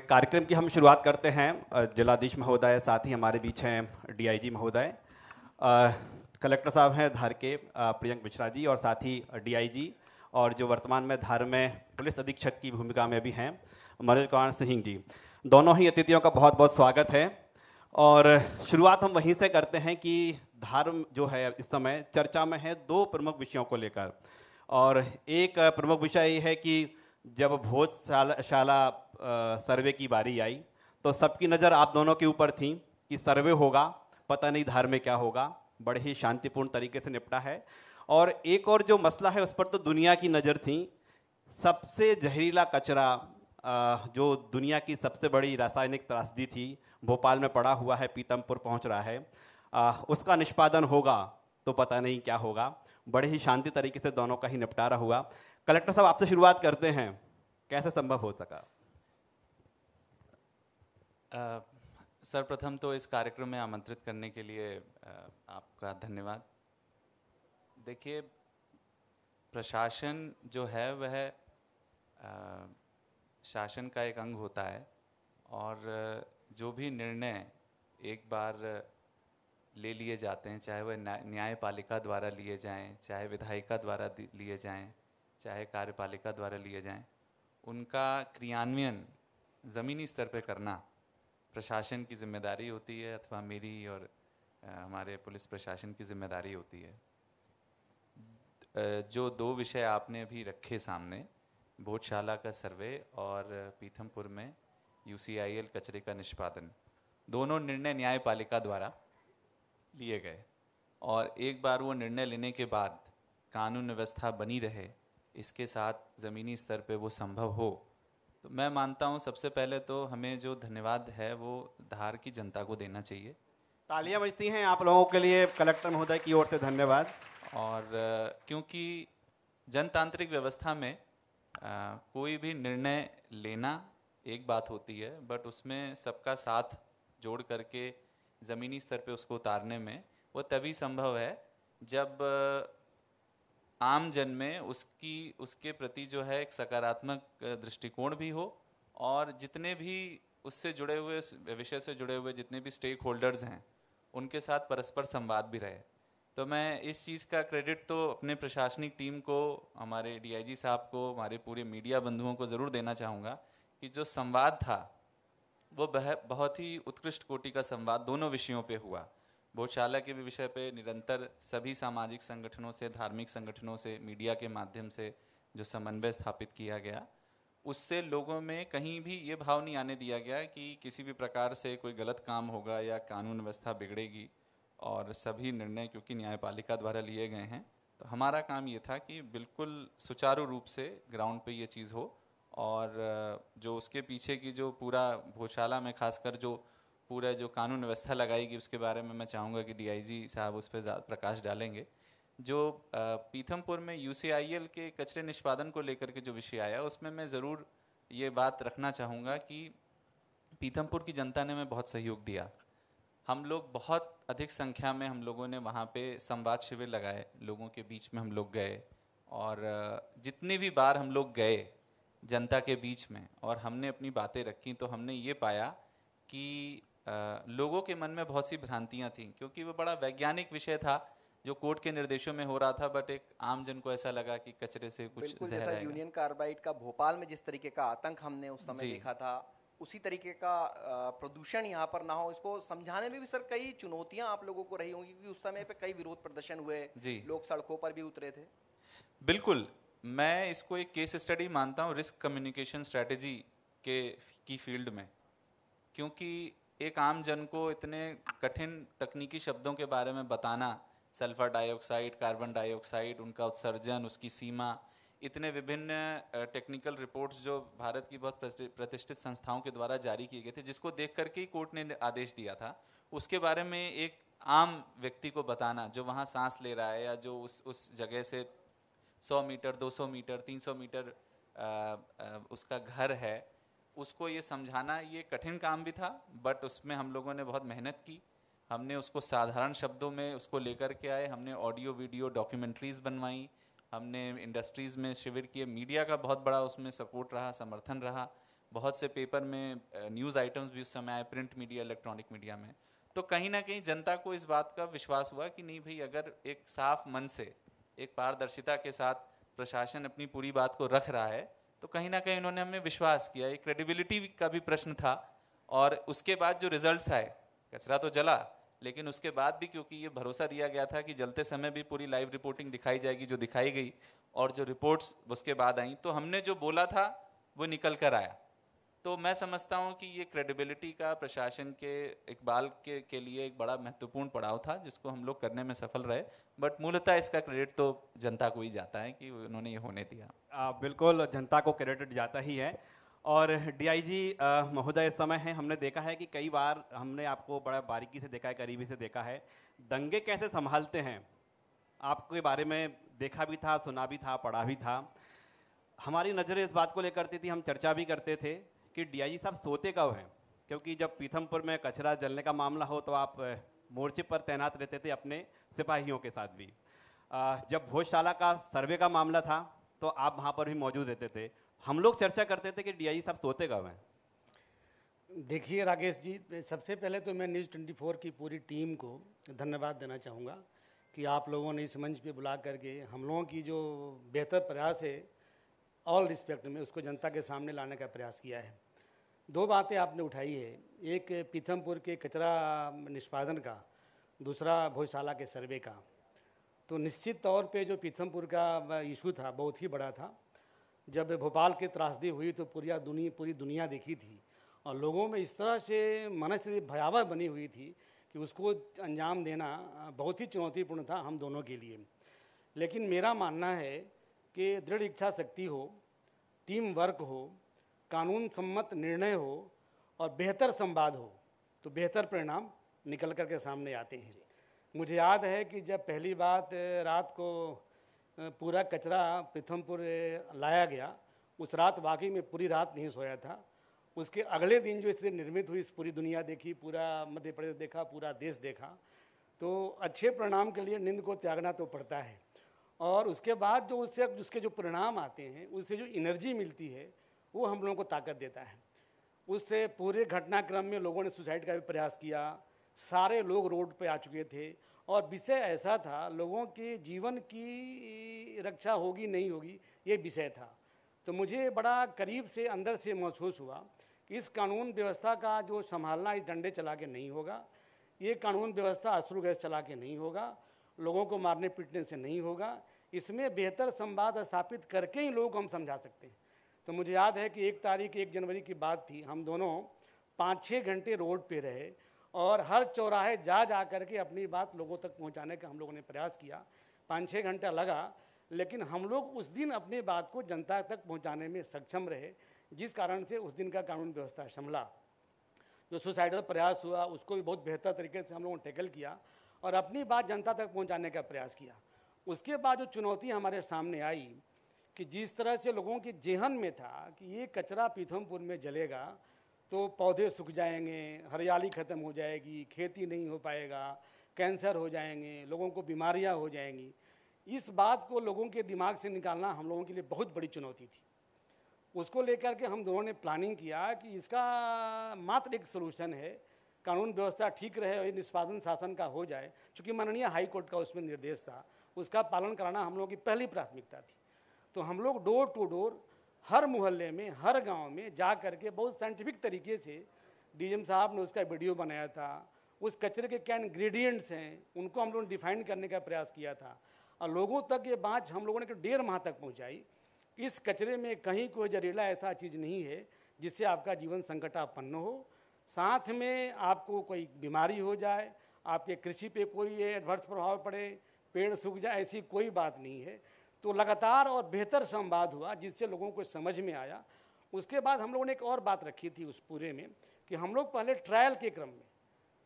एक कार्यक्रम की हम शुरुआत करते हैं। जिलाधीश महोदय, साथ ही हमारे बीच हैं डीआईजी महोदय, कलेक्टर साहब हैं धार के प्रियंक मिश्रा जी, और साथ ही डीआईजी और जो वर्तमान में धार में पुलिस अधीक्षक की भूमिका में भी हैं मनोज कुमार सिंह जी। दोनों ही अतिथियों का बहुत बहुत स्वागत है। और शुरुआत हम वहीं से करते हैं कि धार जो है इस समय चर्चा में है दो प्रमुख विषयों को लेकर। और एक प्रमुख विषय ये है कि जब भोजशाला सर्वे की बारी आई तो सबकी नज़र आप दोनों के ऊपर थी कि सर्वे होगा, पता नहीं धार में क्या होगा। बड़े ही शांतिपूर्ण तरीके से निपटा है। और एक और जो मसला है उस पर तो दुनिया की नज़र थी। सबसे जहरीला कचरा जो दुनिया की सबसे बड़ी रासायनिक त्रासदी थी, भोपाल में पड़ा हुआ है, पीतमपुर पहुंच रहा है। उसका निष्पादन होगा तो पता नहीं क्या होगा। बड़े ही शांति तरीके से दोनों का ही निपटारा हुआ। कलेक्टर साहब, आपसे शुरुआत करते हैं, कैसे संभव हो सका? सर्वप्रथम तो इस कार्यक्रम में आमंत्रित करने के लिए आपका धन्यवाद। देखिए, प्रशासन जो है वह शासन का एक अंग होता है, और जो भी निर्णय एक बार ले लिए जाते हैं, चाहे वह न्यायपालिका द्वारा लिए जाएं, चाहे विधायिका द्वारा लिए जाएं, चाहे कार्यपालिका द्वारा लिए जाएं, उनका क्रियान्वयन ज़मीनी स्तर पर करना प्रशासन की जिम्मेदारी होती है, अथवा मेरी और हमारे पुलिस प्रशासन की जिम्मेदारी होती है। जो दो विषय आपने अभी रखे सामने, भोजशाला का सर्वे और पीथमपुर में यूसीआईएल कचरे का निष्पादन, दोनों निर्णय न्यायपालिका द्वारा लिए गए। और एक बार वो निर्णय लेने के बाद कानून व्यवस्था बनी रहे, इसके साथ ज़मीनी स्तर पे वो संभव हो, तो मैं मानता हूँ सबसे पहले तो हमें जो धन्यवाद है वो धार की जनता को देना चाहिए। तालियां बजती हैं आप लोगों के लिए कलेक्टर महोदय की ओर से, धन्यवाद। और क्योंकि जनतांत्रिक व्यवस्था में कोई भी निर्णय लेना एक बात होती है, बट उसमें सबका साथ जोड़ करके ज़मीनी स्तर पे उसको उतारने में वो तभी संभव है जब आम जन में उसके प्रति जो है एक सकारात्मक दृष्टिकोण भी हो, और जितने भी उससे जुड़े हुए, विषय से जुड़े हुए जितने भी स्टेक होल्डर्स हैं, उनके साथ परस्पर संवाद भी रहे। तो मैं इस चीज़ का क्रेडिट तो अपने प्रशासनिक टीम को, हमारे डीआईजी साहब को, हमारे पूरे मीडिया बंधुओं को ज़रूर देना चाहूँगा कि जो संवाद था वो बहुत ही उत्कृष्ट कोटि का संवाद दोनों विषयों पे हुआ। भोजशाला के भी विषय पे निरंतर सभी सामाजिक संगठनों से, धार्मिक संगठनों से, मीडिया के माध्यम से जो समन्वय स्थापित किया गया, उससे लोगों में कहीं भी ये भाव नहीं आने दिया गया कि किसी भी प्रकार से कोई गलत काम होगा या कानून व्यवस्था बिगड़ेगी। और सभी निर्णय क्योंकि न्यायपालिका द्वारा लिए गए हैं, तो हमारा काम ये था कि बिल्कुल सुचारू रूप से ग्राउंड पे ये चीज़ हो। और जो उसके पीछे की जो पूरा भोजशाला में खासकर जो पूरा जो कानून व्यवस्था लगाएगी, उसके बारे में मैं चाहूँगा कि डीआईजी साहब उस पर प्रकाश डालेंगे। जो पीथमपुर में यूसीआईएल के कचरे निष्पादन को लेकर के जो विषय आया, उसमें मैं ज़रूर ये बात रखना चाहूँगा कि पीथमपुर की जनता ने हमें बहुत सहयोग दिया। हम लोग बहुत अधिक संख्या में हम लोगों ने वहाँ पे संवाद शिविर लगाए, लोगों के बीच में हम लोग गए, और जितनी भी बार हम लोग गए जनता के बीच में और हमने अपनी बातें रखी, तो हमने ये पाया कि लोगों के मन में बहुत सी भ्रांतियाँ थीं, क्योंकि वो बड़ा वैज्ञानिक विषय था जो कोर्ट के निर्देशों में हो रहा था, बट एक आम जन को ऐसा लगा कि कचरे से कुछ बिल्कुल जहर जैसा आएगा। यूनियन कार्बाइड का भोपाल में जिस तरीके का आतंक हमने उस समय देखा था, उसी तरीके का प्रदूषण यहाँ पर ना हो, इसको समझाने में भी सर कई चुनौतियां आप लोगों को रही होंगी, क्योंकि उस समय पे कई विरोध प्रदर्शन हुए, लोग सड़कों पर भी उतरे थे। बिल्कुल, मैं इसको एक केस स्टडी मानता हूँ रिस्क कम्युनिकेशन स्ट्रेटेजी की फील्ड में, क्योंकि एक आम जन को इतने कठिन तकनीकी शब्दों के बारे में बताना, सल्फर डाइऑक्साइड, कार्बन डाइऑक्साइड, उनका उत्सर्जन, उसकी सीमा, इतने विभिन्न टेक्निकल रिपोर्ट्स जो भारत की बहुत प्रतिष्ठित संस्थाओं के द्वारा जारी किए गए थे, जिसको देख करके ही कोर्ट ने आदेश दिया था, उसके बारे में एक आम व्यक्ति को बताना जो वहाँ सांस ले रहा है, या जो उस जगह से 100 मीटर, 200 मीटर, 300 मीटर उसका घर है, उसको ये समझाना ये कठिन काम भी था। बट उसमें हम लोगों ने बहुत मेहनत की, हमने उसको साधारण शब्दों में उसको लेकर के आए, हमने ऑडियो वीडियो डॉक्यूमेंट्रीज बनवाई, हमने इंडस्ट्रीज़ में शिविर किए, मीडिया का बहुत बड़ा उसमें सपोर्ट रहा, समर्थन रहा, बहुत से पेपर में न्यूज़ आइटम्स भी उस समय आए, प्रिंट मीडिया, इलेक्ट्रॉनिक मीडिया में। तो कहीं ना कहीं जनता को इस बात का विश्वास हुआ कि नहीं भाई, अगर एक साफ मन से, एक पारदर्शिता के साथ प्रशासन अपनी पूरी बात को रख रहा है, तो कहीं ना कहीं उन्होंने हमें विश्वास किया। एक क्रेडिबिलिटी का भी प्रश्न था। और उसके बाद जो रिजल्ट्स आए, कचरा तो जला, लेकिन उसके बाद भी क्योंकि ये भरोसा दिया गया था कि जलते समय भी पूरी लाइव रिपोर्टिंग दिखाई जाएगी, जो दिखाई गई, और जो रिपोर्ट्स उसके बाद आई, तो हमने जो बोला था वो निकल कर आया। तो मैं समझता हूँ कि ये क्रेडिबिलिटी का प्रशासन के इकबाल के लिए एक बड़ा महत्वपूर्ण पड़ाव था, जिसको हम लोग करने में सफल रहे। बट मूलतः इसका क्रेडिट तो जनता को ही जाता है कि उन्होंने ये होने दिया। बिल्कुल जनता को क्रेडिट जाता ही है। और डीआईजी महोदय, इस समय है, हमने देखा है कि कई बार हमने आपको बड़ा बारीकी से देखा है, करीबी से देखा है, दंगे कैसे संभालते हैं आपके बारे में देखा भी था, सुना भी था, पढ़ा भी था। हमारी नज़रें इस बात को लेकर थी, हम चर्चा भी करते थे कि डीआईजी साहब सोते कब हैं, क्योंकि जब पीथमपुर में कचरा जलने का मामला हो तो आप मोर्चे पर तैनात रहते थे अपने सिपाहियों के साथ भी। जब भोजशाला का सर्वे का मामला था तो आप वहाँ पर भी मौजूद रहते थे। हम लोग चर्चा करते थे कि डीआईजी साहब सोते कब हैं। देखिए राकेश जी, सबसे पहले तो मैं न्यूज़ 24 की पूरी टीम को धन्यवाद देना चाहूँगा कि आप लोगों ने इस मंच पे बुला करके हम लोगों की जो बेहतर प्रयास है ऑल रिस्पेक्ट में, उसको जनता के सामने लाने का प्रयास किया है। दो बातें आपने उठाई है, एक पीथमपुर के कचरा निष्पादन का, दूसरा भोजशाला के सर्वे का। तो निश्चित तौर पे जो पीथमपुर का इशू था बहुत ही बड़ा था। जब भोपाल की त्रासदी हुई तो पूरी दुनिया देखी थी और लोगों में इस तरह से मनस्थिति भयावह बनी हुई थी कि उसको अंजाम देना बहुत ही चुनौतीपूर्ण था हम दोनों के लिए। लेकिन मेरा मानना है कि दृढ़ इच्छा शक्ति हो, टीम वर्क हो, कानून सम्मत निर्णय हो और बेहतर संवाद हो तो बेहतर परिणाम निकल कर के सामने आते हैं। मुझे याद है कि जब पहली बात रात को पूरा कचरा पीथमपुर लाया गया, उस रात वाकई में पूरी रात नहीं सोया था। उसके अगले दिन जो स्थिति निर्मित हुई, पूरी दुनिया देखी, पूरा मध्य प्रदेश देखा, पूरा देश देखा, तो अच्छे परिणाम के लिए नींद को त्यागना तो पड़ता है। और उसके बाद जो उसके जो परिणाम आते हैं, उससे जो एनर्जी मिलती है, वो हम लोगों को ताकत देता है। उससे पूरे घटनाक्रम में लोगों ने सुसाइड का भी प्रयास किया, सारे लोग रोड पे आ चुके थे और विषय ऐसा था, लोगों के जीवन की रक्षा होगी नहीं होगी ये विषय था। तो मुझे बड़ा करीब से अंदर से महसूस हुआ कि इस कानून व्यवस्था का जो संभालना इस डंडे चला के नहीं होगा, ये कानून व्यवस्था अश्रु गैस चला के नहीं होगा, लोगों को मारने पीटने से नहीं होगा, इसमें बेहतर संवाद स्थापित करके ही लोग हम समझा सकते हैं। तो मुझे याद है कि 1 जनवरी की बात थी, हम दोनों 5-6 घंटे रोड पे रहे और हर चौराहे जा करके अपनी बात लोगों तक पहुंचाने का हम लोगों ने प्रयास किया। 5-6 घंटा लगा, लेकिन हम लोग उस दिन अपनी बात को जनता तक पहुंचाने में सक्षम रहे, जिस कारण से उस दिन का कानून व्यवस्था संभला। जो सुसाइडल प्रयास हुआ उसको भी बहुत बेहतर तरीके से हम लोगों ने टैकल किया और अपनी बात जनता तक पहुंचाने का प्रयास किया। उसके बाद जो चुनौती हमारे सामने आई कि जिस तरह से लोगों के जेहन में था कि ये कचरा पीथमपुर में जलेगा तो पौधे सूख जाएंगे, हरियाली ख़त्म हो जाएगी, खेती नहीं हो पाएगा, कैंसर हो जाएंगे, लोगों को बीमारियां हो जाएंगी, इस बात को लोगों के दिमाग से निकालना हम लोगों के लिए बहुत बड़ी चुनौती थी। उसको लेकर के हम दोनों ने प्लानिंग किया कि इसका मात्र एक सोल्यूशन है, कानून व्यवस्था ठीक रहे और निष्पादन शासन का हो जाए। चूँकि माननीय हाई कोर्ट का उसमें निर्देश था, उसका पालन कराना हम लोगों की पहली प्राथमिकता थी। तो हम लोग डोर टू डोर हर मोहल्ले में, हर गांव में जा करके बहुत साइंटिफिक तरीके से डीएम साहब ने उसका वीडियो बनाया था, उस कचरे के क्या इंग्रेडिएंट्स हैं उनको हम लोगों ने डिफाइन करने का प्रयास किया था और लोगों तक ये बात हम लोगों ने 1.5 माह तक पहुंचाई। इस कचरे में कहीं कोई जहरीला ऐसा चीज़ नहीं है जिससे आपका जीवन संकटापन्न हो, साथ में आपको कोई बीमारी हो जाए, आपके कृषि पे कोई एडवर्स प्रभाव पड़े, पेड़ सूख जाए, ऐसी कोई बात नहीं है। तो लगातार और बेहतर संवाद हुआ जिससे लोगों को समझ में आया। उसके बाद हम लोगों ने एक और बात रखी थी उस पूरे में कि हम लोग पहले ट्रायल के क्रम में,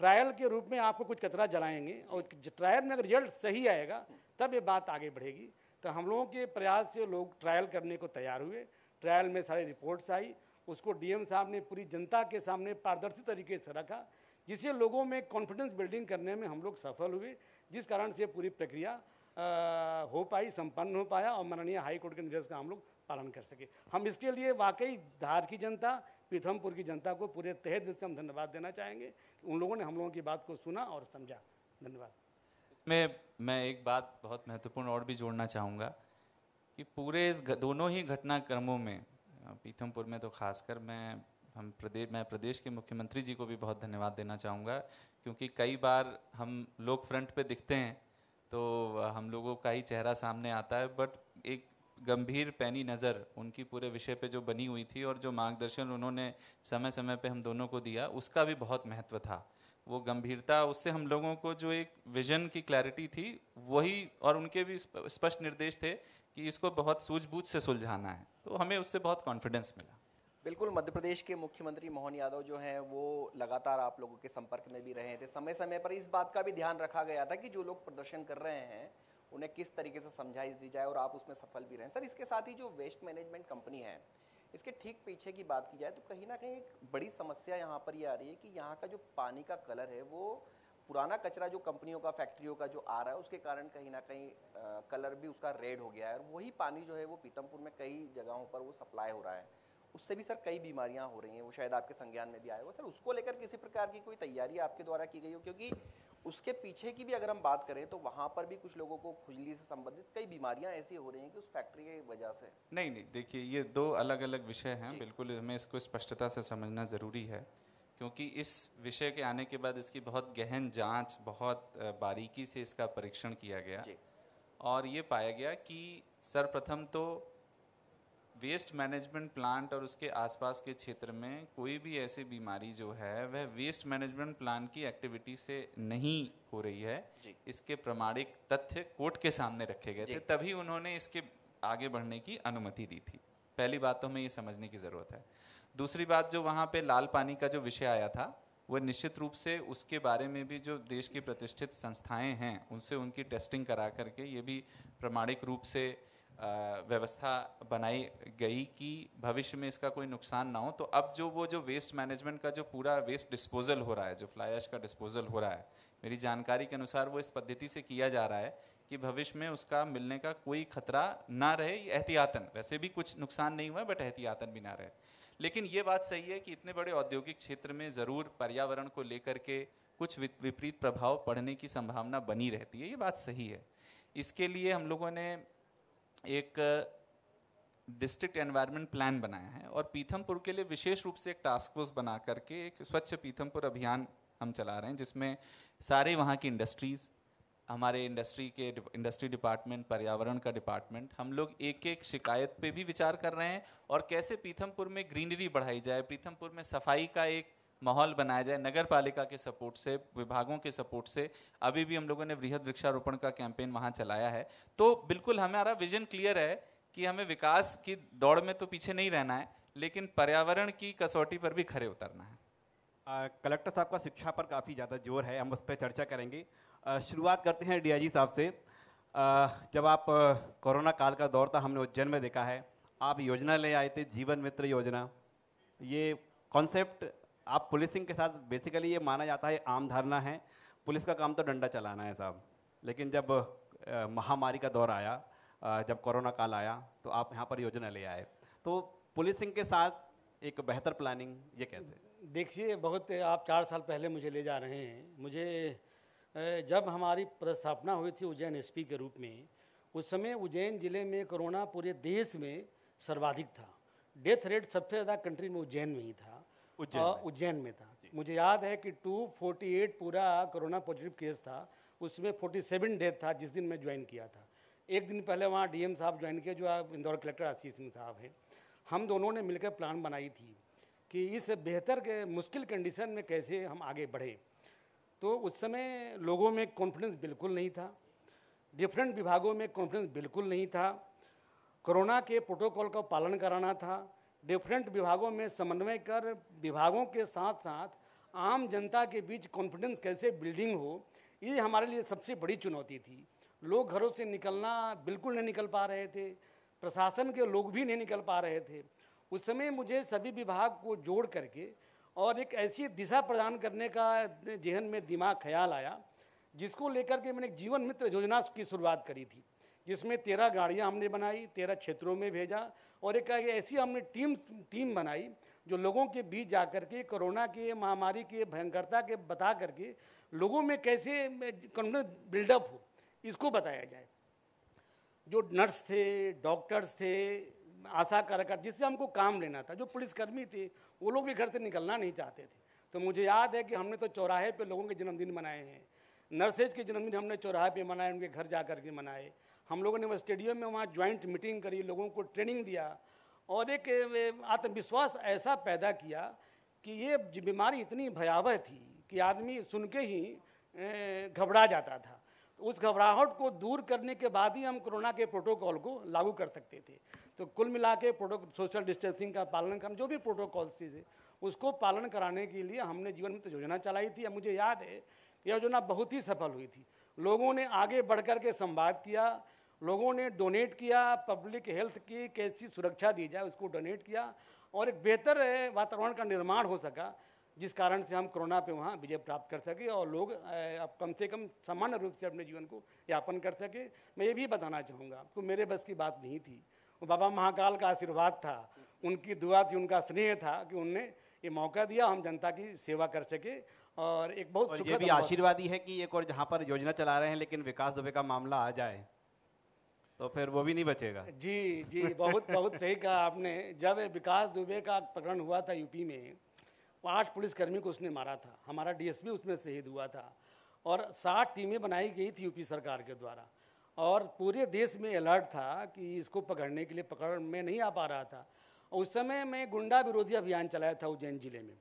ट्रायल के रूप में आपको कुछ कचरा जलाएंगे और ट्रायल में अगर रिजल्ट सही आएगा तब ये बात आगे बढ़ेगी। तो हम लोगों के प्रयास से लोग ट्रायल करने को तैयार हुए। ट्रायल में सारी रिपोर्ट्स आई, उसको डीएम साहब ने पूरी जनता के सामने पारदर्शी तरीके से रखा, जिससे लोगों में कॉन्फिडेंस बिल्डिंग करने में हम लोग सफल हुए, जिस कारण से पूरी प्रक्रिया हो पाई, संपन्न हो पाया और माननीय हाई कोर्ट के निर्देश का हम लोग पालन कर सके। हम इसके लिए वाकई धार की जनता, पीथमपुर की जनता को पूरे तहे दिल से हम धन्यवाद देना चाहेंगे। उन लोगों ने हम लोगों की बात को सुना और समझा। धन्यवाद। मैं एक बात बहुत महत्वपूर्ण और भी जोड़ना चाहूँगा कि पूरे इस दोनों ही घटनाक्रमों में, पीथमपुर में तो खासकर मैं प्रदेश के मुख्यमंत्री जी को भी बहुत धन्यवाद देना चाहूँगा, क्योंकि कई बार हम लोग फ्रंट पे दिखते हैं तो हम लोगों का ही चेहरा सामने आता है, बट एक गंभीर पैनी नज़र उनकी पूरे विषय पे जो बनी हुई थी और जो मार्गदर्शन उन्होंने समय समय पे हम दोनों को दिया, उसका भी बहुत महत्व था। वो गंभीरता, उससे हम लोगों को जो एक विजन की क्लैरिटी थी वही, और उनके भी स्पष्ट निर्देश थे कि इसको बहुत सूझबूझ से सुलझाना है, तो हमें उससे बहुत कॉन्फिडेंस मिला। बिल्कुल, मध्य प्रदेश के मुख्यमंत्री मोहन यादव जो हैं वो लगातार आप लोगों के संपर्क में भी रहे थे। समय समय पर इस बात का भी ध्यान रखा गया था कि जो लोग प्रदर्शन कर रहे हैं उन्हें किस तरीके से समझाइश दी जाए, और आप उसमें सफल भी रहे। सर, इसके साथ ही जो वेस्ट मैनेजमेंट कंपनी है, इसके ठीक पीछे की बात की जाए तो कहीं ना कहीं एक बड़ी समस्या यहाँ पर ये आ रही है कि यहाँ का जो पानी का कलर है वो पुराना कचरा जो कंपनियों का, फैक्ट्रियों का जो आ रहा है उसके कारण कहीं ना कहीं कलर भी उसका रेड हो गया है, और वही पानी जो है वो पीथमपुर में कई जगहों पर वो सप्लाई हो रहा है। उससे भी सर कई बीमारियां हो रही हैं, वो शायद आपके संज्ञान में भी आए हो। सर, उसको लेकर किसी प्रकार की कोई तैयारी आपके द्वारा की गई हो? क्योंकि उसके पीछे की भी अगर हम बात करें तो वहाँ पर भी कुछ लोगों को खुजली से संबंधित कई बीमारियां ऐसी हो रही हैं कि उस फैक्ट्री की वजह से। नहीं, देखिए, ये दो अलग अलग विषय हैं। बिल्कुल हमें इसको स्पष्टता से समझना ज़रूरी है, क्योंकि इस विषय के आने के बाद इसकी बहुत गहन जांच, बहुत बारीकी से इसका परीक्षण किया गया, और ये पाया गया कि सर्वप्रथम तो वेस्ट मैनेजमेंट प्लांट और उसके आसपास के क्षेत्र में कोई भी ऐसी बीमारी जो है वह वेस्ट मैनेजमेंट प्लांट की एक्टिविटी से नहीं हो रही है। इसके प्रमाणिक तथ्य कोर्ट के सामने रखे गए थे, तभी उन्होंने इसके आगे बढ़ने की अनुमति दी थी। पहली बात तो हमें ये समझने की ज़रूरत है। दूसरी बात, जो वहाँ पे लाल पानी का जो विषय आया था, वो निश्चित रूप से उसके बारे में भी जो देश की प्रतिष्ठित संस्थाएं हैं उनसे उनकी टेस्टिंग करा करके ये भी प्रमाणिक रूप से व्यवस्था बनाई गई कि भविष्य में इसका कोई नुकसान ना हो। तो अब जो वेस्ट मैनेजमेंट का जो पूरा वेस्ट डिस्पोजल हो रहा है, जो फ्लाई ऐश का डिस्पोजल हो रहा है, मेरी जानकारी के अनुसार वो इस पद्धति से किया जा रहा है कि भविष्य में उसका मिलने का कोई खतरा ना रहे, एहतियातन। वैसे भी कुछ नुकसान नहीं हुआ, बट एहतियातन भी ना रहे। लेकिन ये बात सही है कि इतने बड़े औद्योगिक क्षेत्र में ज़रूर पर्यावरण को लेकर के कुछ विपरीत प्रभाव पड़ने की संभावना बनी रहती है, ये बात सही है। इसके लिए हम लोगों ने एक डिस्ट्रिक्ट एनवायरनमेंट प्लान बनाया है, और पीथमपुर के लिए विशेष रूप से एक टास्क फोर्स बना करके एक स्वच्छ पीथमपुर अभियान हम चला रहे हैं, जिसमें सारे वहाँ की इंडस्ट्रीज़, हमारे इंडस्ट्री डिपार्टमेंट, पर्यावरण का डिपार्टमेंट, हम लोग एक एक शिकायत पे भी विचार कर रहे हैं, और कैसे पीथमपुर में ग्रीनरी बढ़ाई जाए, पीथमपुर में सफाई का एक माहौल बनाया जाए, नगर पालिका के सपोर्ट से, विभागों के सपोर्ट से। अभी भी हम लोगों ने वृहद वृक्षारोपण का कैंपेन वहाँ चलाया है। तो बिल्कुल हमारा विजन क्लियर है कि हमें विकास की दौड़ में तो पीछे नहीं रहना है, लेकिन पर्यावरण की कसौटी पर भी खरे उतरना है। कलेक्टर साहब का शिक्षा पर काफ़ी ज़्यादा जोर है, हम उस पर चर्चा करेंगे। शुरुआत करते हैं डीआईजी साहब से। जब आप कोरोना काल का दौर था, हमने उज्जैन में देखा है, आप योजना ले आए थे, जीवन मित्र योजना। ये कॉन्सेप्ट आप पुलिसिंग के साथ, बेसिकली ये माना जाता है, आम धारणा है, पुलिस का काम तो डंडा चलाना है साहब। लेकिन जब महामारी का दौर आया, जब कोरोना काल आया, तो आप यहाँ पर योजना ले आए। तो पुलिसिंग के साथ एक बेहतर प्लानिंग, ये कैसे? देखिए, बहुत आप 4 साल पहले मुझे ले जा रहे हैं। मुझे जब हमारी पदस्थापना हुई थी उज्जैन एसपी के रूप में, उस समय उज्जैन ज़िले में कोरोना पूरे देश में सर्वाधिक था। डेथ रेट सबसे ज़्यादा कंट्री में उज्जैन में ही था, उज्जैन में था। मुझे याद है कि 248 पूरा कोरोना पॉजिटिव केस था, उसमें 47 डेथ था जिस दिन मैं ज्वाइन किया था। एक दिन पहले वहाँ डीएम साहब ज्वाइन किए, जो आप इंदौर कलेक्टर आशीष सिंह साहब हैं। हम दोनों ने मिलकर प्लान बनाई थी कि इस बेहतर के मुश्किल कंडीशन में कैसे हम आगे बढ़े। तो उस समय लोगों में कॉन्फिडेंस बिल्कुल नहीं था, डिफरेंट विभागों में कॉन्फिडेंस बिल्कुल नहीं था। कोरोना के प्रोटोकॉल का पालन कराना था, डिफरेंट विभागों में समन्वय कर विभागों के साथ साथ आम जनता के बीच कॉन्फिडेंस कैसे बिल्डिंग हो, ये हमारे लिए सबसे बड़ी चुनौती थी। लोग घरों से निकलना बिल्कुल नहीं निकल पा रहे थे, प्रशासन के लोग भी नहीं निकल पा रहे थे। उस समय मुझे सभी विभाग को जोड़ करके और एक ऐसी दिशा प्रदान करने का जहन में दिमाग ख्याल आया जिसको लेकर के मैंने एक जीवन मित्र योजना की शुरुआत करी थी, जिसमें 13 गाड़ियाँ हमने बनाई, 13 क्षेत्रों में भेजा और एक ऐसी हमने टीम बनाई जो लोगों के बीच जा कर के कोरोना के महामारी के भयंकरता के बता करके लोगों में कैसे कॉन्फिडेंस बिल्डअप हो, इसको बताया जाए। जो नर्स थे, डॉक्टर्स थे, आशा कार्यकर्ता, जिससे हमको काम लेना था, जो पुलिसकर्मी थे, वो लोग भी घर से निकलना नहीं चाहते थे। तो मुझे याद है कि हमने तो चौराहे पे लोगों के जन्मदिन मनाए हैं, नर्सेज के जन्मदिन हमने चौराहे पे मनाए, उनके घर जा कर के मनाए। हम लोगों ने वो स्टेडियम में वहाँ ज्वाइंट मीटिंग करी, लोगों को ट्रेनिंग दिया और एक आत्मविश्वास ऐसा पैदा किया कि ये बीमारी इतनी भयावह थी कि आदमी सुन के ही घबरा जाता था। तो उस घबराहट को दूर करने के बाद ही हम कोरोना के प्रोटोकॉल को लागू कर सकते थे। तो कुल मिला के सोशल डिस्टेंसिंग का पालन करना, जो भी प्रोटोकॉल्स थे उसको पालन कराने के लिए हमने जीवन मित्र योजना चलाई थी। अब मुझे याद है यह योजना बहुत ही सफल हुई थी। लोगों ने आगे बढ़ कर के संवाद किया, लोगों ने डोनेट किया, पब्लिक हेल्थ की कैसी सुरक्षा दी जाए उसको डोनेट किया और एक बेहतर वातावरण का निर्माण हो सका, जिस कारण से हम कोरोना पे वहाँ विजय प्राप्त कर सके और लोग अब कम से कम सामान्य रूप से अपने जीवन को यापन कर सके। मैं ये भी बताना चाहूँगा, तो मेरे बस की बात नहीं थी, वो बाबा महाकाल का आशीर्वाद था, उनकी दुआ थी, उनका स्नेह था कि उनने ये मौका दिया हम जनता की सेवा कर सके। और एक बहुत और ये भी आशीर्वाद ही है कि एक और जहाँ पर योजना चला रहे हैं लेकिन विकास दुबे का मामला आ जाए तो फिर वो भी नहीं बचेगा। जी जी, बहुत बहुत सही कहा आपने। जब विकास दुबे का प्रकरण हुआ था यूपी में, 8 पुलिसकर्मी को उसने मारा था, हमारा डीएसपी उसमें शहीद हुआ था और 60 टीमें बनाई गई थी यूपी सरकार के द्वारा और पूरे देश में अलर्ट था कि इसको पकड़ने के लिए पकड़ में नहीं आ पा रहा था। उस समय मैं गुंडा विरोधी अभियान चलाया था उज्जैन जिले में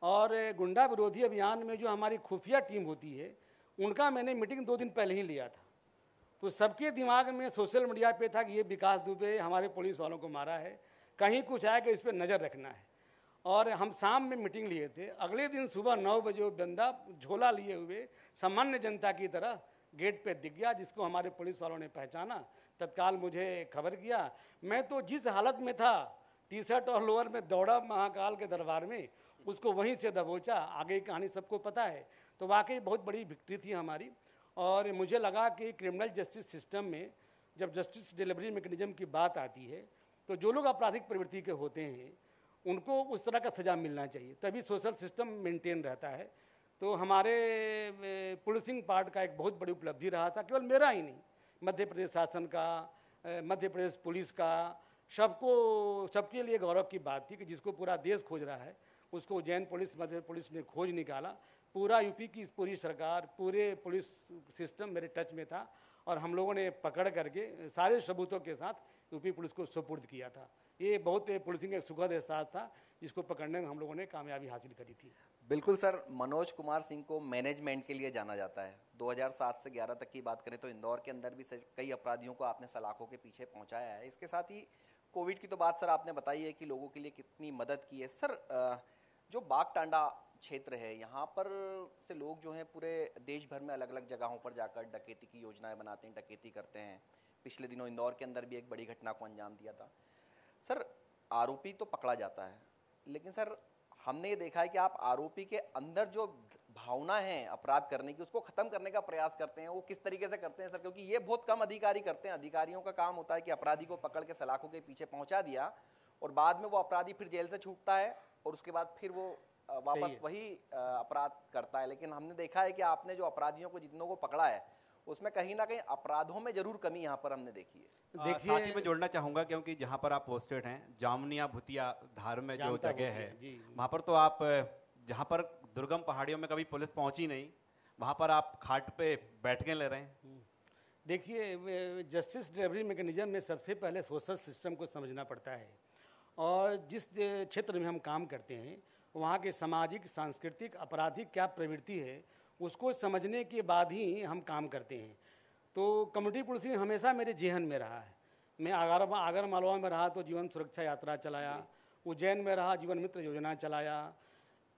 और गुंडा विरोधी अभियान में जो हमारी खुफिया टीम होती है उनका मैंने मीटिंग 2 दिन पहले ही लिया था। तो सबके दिमाग में सोशल मीडिया पे था कि ये विकास दुबे हमारे पुलिस वालों को मारा है, कहीं कुछ आएगा इस पर नज़र रखना है। और हम शाम में मीटिंग लिए थे, अगले दिन सुबह 9 बजे वो बंदा झोला लिए हुए सामान्य जनता की तरह गेट पे दिख गया, जिसको हमारे पुलिस वालों ने पहचाना, तत्काल मुझे खबर किया। मैं तो जिस हालत में था, टी शर्ट और लोअर में दौड़ा महाकाल के दरबार में, उसको वहीं से दबोचा। आगे की कहानी सबको पता है। तो वाकई बहुत बड़ी विक्ट्री थी हमारी और मुझे लगा कि क्रिमिनल जस्टिस सिस्टम में जब जस्टिस डिलीवरी मैकेनिज्म की बात आती है तो जो लोग आपराधिक प्रवृत्ति के होते हैं उनको उस तरह का सज़ा मिलना चाहिए, तभी सोशल सिस्टम मेंटेन रहता है। तो हमारे पुलिसिंग पार्ट का एक बहुत बड़ी उपलब्धि रहा था, केवल मेरा ही नहीं, मध्य प्रदेश शासन का, मध्य प्रदेश पुलिस का, सबके लिए गौरव की बात थी कि जिसको पूरा देश खोज रहा है उसको उज्जैन पुलिस, मध्य पुलिस ने खोज निकाला। पूरा यूपी की पूरी सरकार, पूरे पुलिस सिस्टम मेरे टच में था और हम लोगों ने पकड़ करके सारे सबूतों के साथ यूपी पुलिस को सुपुर्द किया था। ये बहुत पुलिसिंग एक सुखद एहसास था, जिसको पकड़ने में हम लोगों ने कामयाबी हासिल करी थी। बिल्कुल सर, मनोज कुमार सिंह को मैनेजमेंट के लिए जाना जाता है। 2007 से 11 तक की बात करें तो इंदौर के अंदर भी कई अपराधियों को आपने सलाखों के पीछे पहुंचाया है। इसके साथ ही कोविड की तो बात सर आपने बताई है कि लोगों के लिए कितनी मदद की है। सर, जो बागटांडा क्षेत्र है, यहाँ पर से लोग जो हैं पूरे देश भर में अलग अलग जगहों पर जाकर डकैती की योजनाएं बनाते हैं, डकैती करते हैं। पिछले दिनों इंदौर के अंदर भी एक बड़ी घटना को अंजाम दिया था। सर, आरोपी तो पकड़ा जाता है, लेकिन सर हमने ये देखा है कि आप आरोपी के अंदर जो भावना है अपराध करने की, उसको खत्म करने का प्रयास करते हैं। वो किस तरीके से करते हैं सर? क्योंकि ये बहुत कम अधिकारी करते हैं। अधिकारियों का काम होता है कि अपराधी को पकड़ के सलाखों के पीछे पहुंचा दिया और बाद में वो अपराधी फिर जेल से छूटता है और उसके बाद फिर वो वापस वही अपराध करता है। लेकिन हमने देखा है कि आपने जो अपराधियों को, जितनों को पकड़ा है, उसमें कहीं ना कहीं अपराधों में जरूर कमी यहाँ पर हमने देखी है। देखिए, साथ ही मैं जोड़ना चाहूंगा क्योंकि जहाँ पर आप पोस्टेड हैं, जामुनिया भूतिया धार में जो जगह है, वहाँ पर तो आप, जहाँ पर दुर्गम पहाड़ियों में कभी पुलिस पहुंची नहीं, वहाँ पर आप खाट पे बैठ के ले रहे हैं। देखिए, जस्टिस डिलीवरी मैकेनिज्म में सबसे पहले सोशल सिस्टम को समझना पड़ता है और जिस क्षेत्र में हम काम करते हैं वहाँ के सामाजिक, सांस्कृतिक, आपराधिक क्या प्रवृत्ति है उसको समझने के बाद ही हम काम करते हैं। तो कम्युनिटी पुलिसिंग हमेशा मेरे जेहन में रहा है। मैं आगर मालवा में रहा तो जीवन सुरक्षा यात्रा चलाया, उज्जैन में रहा जीवन मित्र योजना चलाया,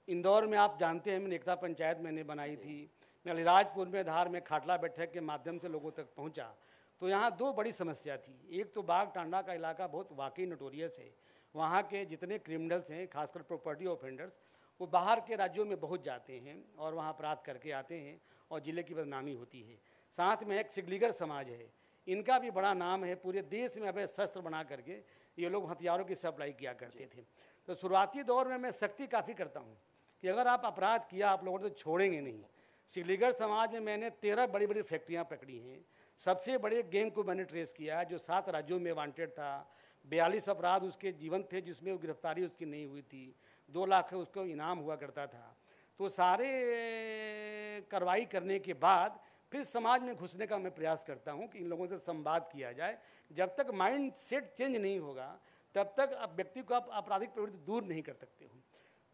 इंदौर में आप जानते हैं मैंने एकता पंचायत मैंने बनाई थी, मैं अलीराजपुर में धार में खाटला बैठक के माध्यम से लोगों तक पहुंचा। तो यहाँ 2 बड़ी समस्या थी। एक तो बागटांडा का इलाका बहुत वाकई नोटोरियस है, वहाँ के जितने क्रिमिनल्स हैं, खासकर प्रॉपर्टी ऑफेंडर्स, वो बाहर के राज्यों में बहुत जाते हैं और वहाँ अपराध करके आते हैं और ज़िले की बदनामी होती है। साथ में एक सिगलीगर समाज है, इनका भी बड़ा नाम है, पूरे देश में अवैध शस्त्र बना करके ये लोग हथियारों की सप्लाई किया करते थे। तो शुरुआती दौर में मैं सख्ती काफ़ी करता हूँ कि अगर आप अपराध किया आप लोगों को तो छोड़ेंगे नहीं। सिगलीगर समाज में मैंने 13 बड़ी बड़ी फैक्ट्रियाँ पकड़ी हैं। सबसे बड़े गैंग को मैंने ट्रेस किया जो 7 राज्यों में वांटेड था। 42 अपराध उसके जीवन थे जिसमें गिरफ्तारी उसकी नहीं हुई थी। 2 लाख उसको इनाम हुआ करता था। तो सारे कार्रवाई करने के बाद फिर समाज में घुसने का मैं प्रयास करता हूं कि इन लोगों से संवाद किया जाए। जब तक माइंड सेट चेंज नहीं होगा तब तक अब व्यक्ति को आप आपराधिक प्रवृत्ति दूर नहीं कर सकते हो।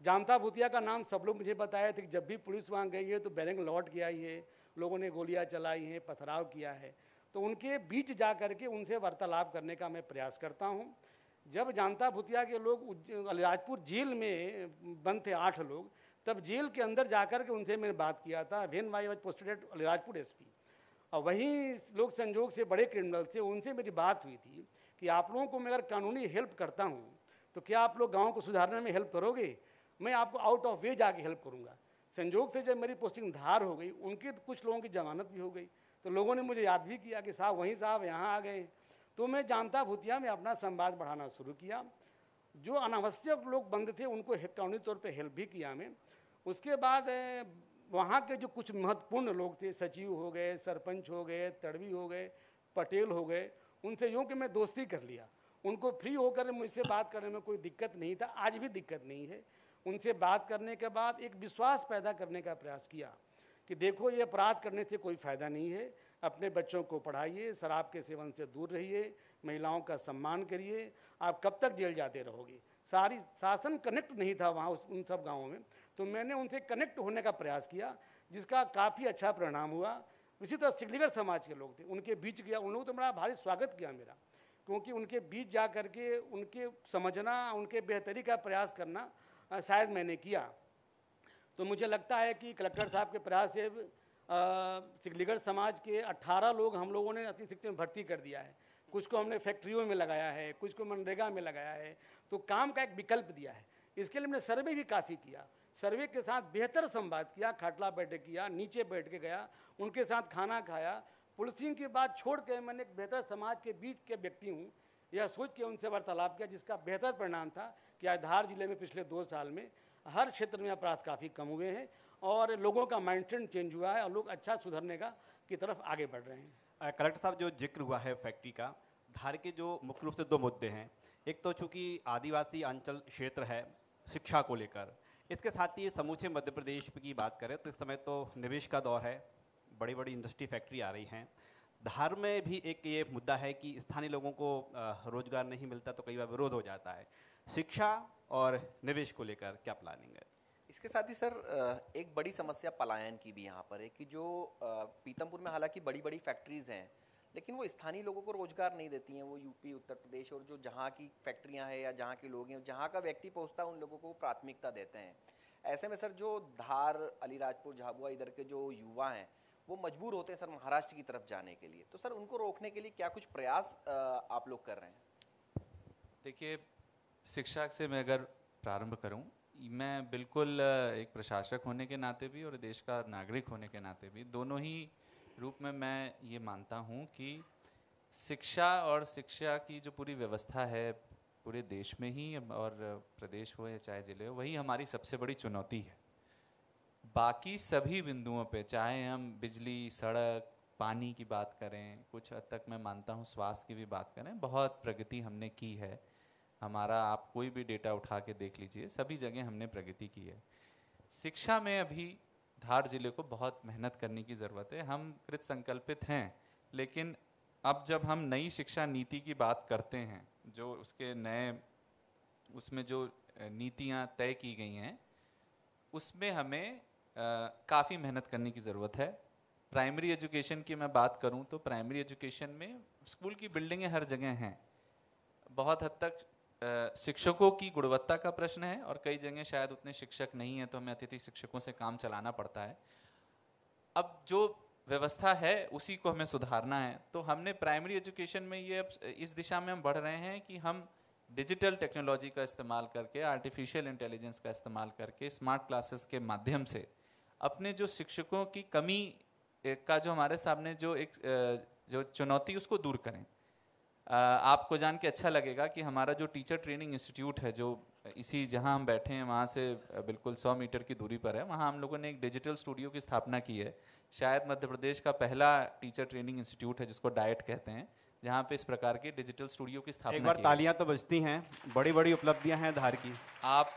जानता भूतिया का नाम सब लोग मुझे बताए थे कि जब भी पुलिस वहाँ गई है तो बैरंग लौट के आई है, लोगों ने गोलियां चलाई हैं, पथराव किया है। तो उनके बीच जा करके उनसे वार्तालाप करने का मैं प्रयास करता हूँ। जब जानता भूतिया के लोग अलीराजपुर जेल में बंद थे 8 लोग, तब जेल के अंदर जाकर के उनसे मैंने बात किया था। When I was posted at Alirajpur SP, और वहीं लोग संजोग से बड़े क्रिमिनल थे, उनसे मेरी बात हुई थी कि आप लोगों को मैं अगर कानूनी हेल्प करता हूँ तो क्या आप लोग गाँव को सुधारने में हेल्प करोगे? मैं आपको आउट ऑफ वे जाके हेल्प करूँगा। संजोग से जब मेरी पोस्टिंग धार हो गई, उनके कुछ लोगों की जमानत भी हो गई, तो लोगों ने मुझे याद भी किया कि साहब वहीं साहब यहाँ आ गए। तो मैं जानता भूतिया में अपना संवाद बढ़ाना शुरू किया। जो अनावश्यक लोग बंद थे उनको कानूनी तौर पे हेल्प भी किया मैं। उसके बाद वहाँ के जो कुछ महत्वपूर्ण लोग थे, सचिव हो गए, सरपंच हो गए, तड़वी हो गए, पटेल हो गए, उनसे यूँ कि मैं दोस्ती कर लिया। उनको फ्री होकर मुझसे बात करने में कोई दिक्कत नहीं था, आज भी दिक्कत नहीं है। उनसे बात करने के बाद एक विश्वास पैदा करने का प्रयास किया कि देखो ये अपराध करने से कोई फ़ायदा नहीं है, अपने बच्चों को पढ़ाइए, शराब के सेवन से दूर रहिए, महिलाओं का सम्मान करिए, आप कब तक जेल जाते रहोगे। सारी शासन कनेक्ट नहीं था वहाँ उन सब गाँवों में, तो मैंने उनसे कनेक्ट होने का प्रयास किया जिसका काफ़ी अच्छा परिणाम हुआ। इसी तरह सिगलीगर समाज के लोग थे, उनके बीच गया, उन लोगों तो बड़ा भारी स्वागत किया मेरा, क्योंकि उनके बीच जा करके उनके समझना, उनके बेहतरी का प्रयास करना शायद मैंने किया। तो मुझे लगता है कि कलेक्टर साहब के प्रयास से सिगलीगर समाज के 18 लोग हम लोगों ने अति शिक्षा में भर्ती कर दिया है। कुछ को हमने फैक्ट्रियों में लगाया है, कुछ को मनरेगा में लगाया है, तो काम का एक विकल्प दिया है। इसके लिए हमने सर्वे भी काफ़ी किया, सर्वे के साथ बेहतर संवाद किया, खाटला बैठक किया, नीचे बैठ के गया, उनके साथ खाना खाया। पुलिसिंग की बात छोड़ के मैंने एक बेहतर समाज के बीच के व्यक्ति हूँ यह सोच के उनसे वार्तालाप किया, जिसका बेहतर परिणाम था कि आज धार जिले में पिछले 2 साल में हर क्षेत्र में अपराध काफ़ी कम हुए हैं और लोगों का माइंडसेट चेंज हुआ है और लोग अच्छा सुधरने का की तरफ आगे बढ़ रहे हैं। कलेक्टर साहब, जो जिक्र हुआ है फैक्ट्री का, धार के जो मुख्य रूप से 2 मुद्दे हैं। एक तो चूंकि आदिवासी अंचल क्षेत्र है शिक्षा को लेकर, इसके साथ ही समूचे मध्य प्रदेश की बात करें तो इस समय तो निवेश का दौर है, बड़ी बड़ी इंडस्ट्री फैक्ट्री आ रही हैं। धार में भी एक ये मुद्दा है कि स्थानीय लोगों को रोजगार नहीं मिलता तो कई बार विरोध हो जाता है। शिक्षा और निवेश को लेकर क्या प्लानिंग है? इसके साथ ही सर एक बड़ी समस्या पलायन की भी यहाँ पर है कि जो पीतमपुर में हालांकि बड़ी बड़ी फैक्ट्रीज हैं लेकिन वो स्थानीय लोगों को रोजगार नहीं देती हैं। वो यूपी, उत्तर प्रदेश और जो जहाँ की फैक्ट्रियाँ हैं या जहाँ के लोग हैं, जहाँ का व्यक्ति पहुँचता है उन लोगों को प्राथमिकता देते हैं। ऐसे में सर जो धार, अलीराजपुर, झाबुआ इधर के जो युवा हैं वो मजबूर होते हैं सर महाराष्ट्र की तरफ जाने के लिए। तो सर उनको रोकने के लिए क्या कुछ प्रयास आप लोग कर रहे हैं? देखिए, शिक्षा से मैं अगर प्रारंभ करूं, मैं बिल्कुल एक प्रशासक होने के नाते भी और देश का नागरिक होने के नाते भी, दोनों ही रूप में मैं ये मानता हूं कि शिक्षा और शिक्षा की जो पूरी व्यवस्था है पूरे देश में ही और प्रदेश हो या चाहे जिले हो, वही हमारी सबसे बड़ी चुनौती है। बाकी सभी बिंदुओं पे, चाहे हम बिजली, सड़क, पानी की बात करें, कुछ हद तक मैं मानता हूँ स्वास्थ्य की भी बात करें, बहुत प्रगति हमने की है। हमारा आप कोई भी डेटा उठा के देख लीजिए, सभी जगह हमने प्रगति की है। शिक्षा में अभी धार जिले को बहुत मेहनत करने की ज़रूरत है। हम कृत संकल्पित हैं, लेकिन अब जब हम नई शिक्षा नीति की बात करते हैं, जो उसके नए उसमें जो नीतियाँ तय की गई हैं, उसमें हमें काफ़ी मेहनत करने की ज़रूरत है। प्राइमरी एजुकेशन की मैं बात करूं तो प्राइमरी एजुकेशन में स्कूल की बिल्डिंगें हर जगह हैं। बहुत हद तक शिक्षकों की गुणवत्ता का प्रश्न है और कई जगह शायद उतने शिक्षक नहीं हैं तो हमें अतिथि शिक्षकों से काम चलाना पड़ता है। अब जो व्यवस्था है उसी को हमें सुधारना है। तो हमने प्राइमरी एजुकेशन में ये अब इस दिशा में हम बढ़ रहे हैं कि हम डिजिटल टेक्नोलॉजी का इस्तेमाल करके, आर्टिफिशियल इंटेलिजेंस का इस्तेमाल करके, स्मार्ट क्लासेस के माध्यम से अपने जो शिक्षकों की कमी का जो हमारे सामने जो चुनौती उसको दूर करें। आपको जान के अच्छा लगेगा कि हमारा जो टीचर ट्रेनिंग इंस्टीट्यूट है, जो इसी जहां हम बैठे हैं वहां से बिल्कुल 100 मीटर की दूरी पर है, वहां हम लोगों ने एक डिजिटल स्टूडियो की स्थापना की है। शायद मध्य प्रदेश का पहला टीचर ट्रेनिंग इंस्टीट्यूट है जिसको डाइट कहते हैं, जहाँ पे इस प्रकार के डिजिटल स्टूडियो की स्थापना एक बार की है। तालियां तो बजती हैं, बड़ी बड़ी उपलब्धियां हैं धार की। आप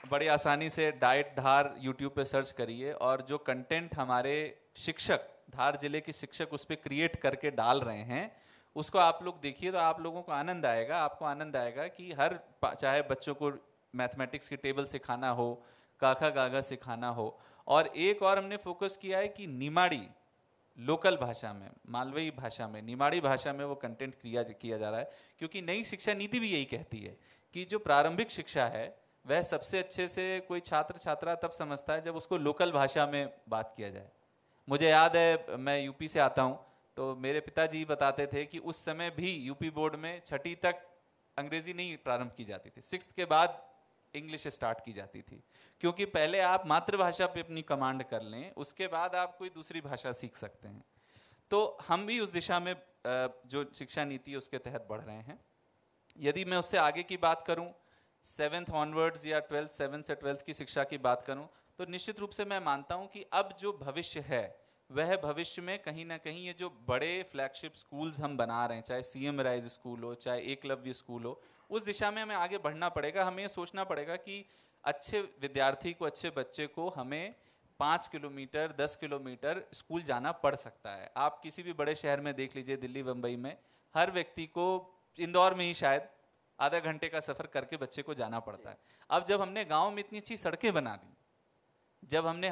बड़ी आसानी से डाइट धार यूट्यूब पे सर्च करिए और जो कंटेंट हमारे शिक्षक, धार जिले के शिक्षक उस पर क्रिएट करके डाल रहे हैं उसको आप लोग देखिए, तो आप लोगों को आनंद आएगा। आपको आनंद आएगा कि चाहे बच्चों को मैथमेटिक्स की टेबल सिखाना हो, काका गागा सिखाना हो, और एक और हमने फोकस किया है कि निमाड़ी लोकल भाषा में, मालवई भाषा में, निमाड़ी भाषा में वो कंटेंट किया जा रहा है, क्योंकि नई शिक्षा नीति भी यही कहती है कि जो प्रारंभिक शिक्षा है वह सबसे अच्छे से कोई छात्र छात्रा तब समझता है जब उसको लोकल भाषा में बात किया जाए। मुझे याद है, मैं यूपी से आता हूँ, तो मेरे पिताजी बताते थे कि उस समय भी यूपी बोर्ड में 6ठी तक अंग्रेजी नहीं प्रारंभ की जाती थी, 6th के बाद इंग्लिश स्टार्ट की जाती थी, क्योंकि पहले आप मातृभाषा पे अपनी कमांड कर लें, उसके बाद आप कोई दूसरी भाषा सीख सकते हैं। तो हम भी उस दिशा में जो शिक्षा नीति है उसके तहत बढ़ रहे हैं। यदि मैं उससे आगे की बात करूं, 7th ऑनवर्ड्स या 7 से 12th की शिक्षा की बात करूं, तो निश्चित रूप से मैं मानता हूं कि अब जो भविष्य है वह भविष्य में कहीं ना कहीं ये जो बड़े फ्लैगशिप स्कूल्स हम बना रहे हैं, चाहे CM राइज स्कूल हो, चाहे एकलव्य स्कूल हो, उस दिशा में हमें आगे बढ़ना पड़ेगा। हमें ये सोचना पड़ेगा कि अच्छे विद्यार्थी को, अच्छे बच्चे को हमें 5 किलोमीटर 10 किलोमीटर स्कूल जाना पड़ सकता है। आप किसी भी बड़े शहर में देख लीजिए, दिल्ली बम्बई में हर व्यक्ति को, इंदौर में ही शायद आधा घंटे का सफर करके बच्चे को जाना पड़ता है। अब जब हमने गांव में इतनी अच्छी सड़कें बना दी, जब हमने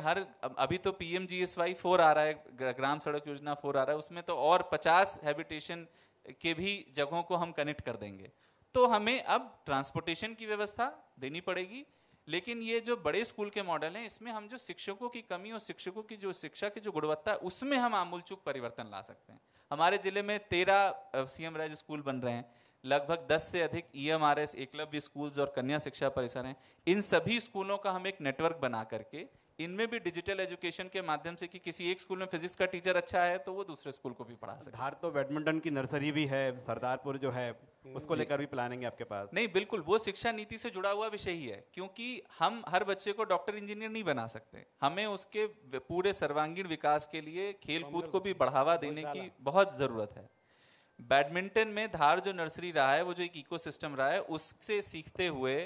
अभी तो PMGSY 4 आ रहा है, ग्राम सड़क योजना 4 आ रहा है, उसमें तो और 50 हैबिटेशन के भी जगहों को हम कनेक्ट कर देंगे, तो हमें अब ट्रांसपोर्टेशन की व्यवस्था देनी पड़ेगी। लेकिन ये जो बड़े स्कूल के मॉडल हैं, इसमें हम जो शिक्षकों की कमी और शिक्षकों की जो शिक्षा की जो गुणवत्ता है उसमें हम आमूलचूल परिवर्तन ला सकते हैं। हमारे जिले में 13 CM राइज स्कूल बन रहे हैं, लगभग 10 से अधिक EMRS एकलव्य स्कूल्स और कन्या शिक्षा परिसर हैं। इन सभी स्कूलों का हम एक नेटवर्क बना करके इनमें भी डिजिटल एजुकेशन के माध्यम से, कि किसी एक स्कूल में फिजिक्स का टीचर अच्छा है तो वो दूसरे स्कूल को भी पढ़ा सकते। धार तो बैडमिंटन की नर्सरी भी है, सरदारपुर जो है उसको लेकर भी प्लानिंग है आपके पास? नहीं, बिल्कुल, वो शिक्षा नीति से जुड़ा हुआ विषय ही है, क्योंकि हम हर बच्चे को डॉक्टर इंजीनियर नहीं बना सकते। हमें उसके पूरे सर्वांगीण विकास के लिए खेल कूद को भी बढ़ावा देने की बहुत जरूरत है। बैडमिंटन में धार जो नर्सरी रहा है, वो जो एक इकोसिस्टम रहा है, उससे सीखते हुए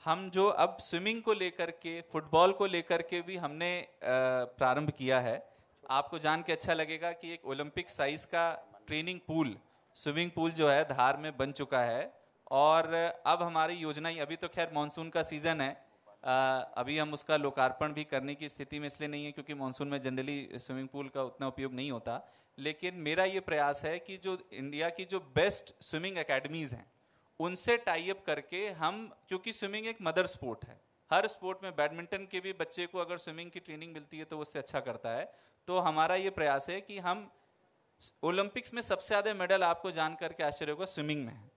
हम जो अब स्विमिंग को लेकर के, फुटबॉल को लेकर के भी हमने प्रारंभ किया है। आपको जान के अच्छा लगेगा कि एक ओलंपिक साइज का ट्रेनिंग पूल, स्विमिंग पूल जो है धार में बन चुका है। और अब हमारी योजना, अभी तो खैर मानसून का सीजन है, अभी हम उसका लोकार्पण भी करने की स्थिति में इसलिए नहीं है क्योंकि मानसून में जनरली स्विमिंग पूल का उतना उपयोग नहीं होता। लेकिन मेरा ये प्रयास है कि जो इंडिया की जो बेस्ट स्विमिंग एकेडमीज हैं उनसे टाई अप करके हम, क्योंकि स्विमिंग एक मदर स्पोर्ट है, हर स्पोर्ट में बैडमिंटन के भी बच्चे को अगर स्विमिंग की ट्रेनिंग मिलती है तो उससे अच्छा करता है। तो हमारा ये प्रयास है कि हम ओलंपिक्स में सबसे ज्यादा मेडल, आपको जान करके आश्चर्य होगा, स्विमिंग में है।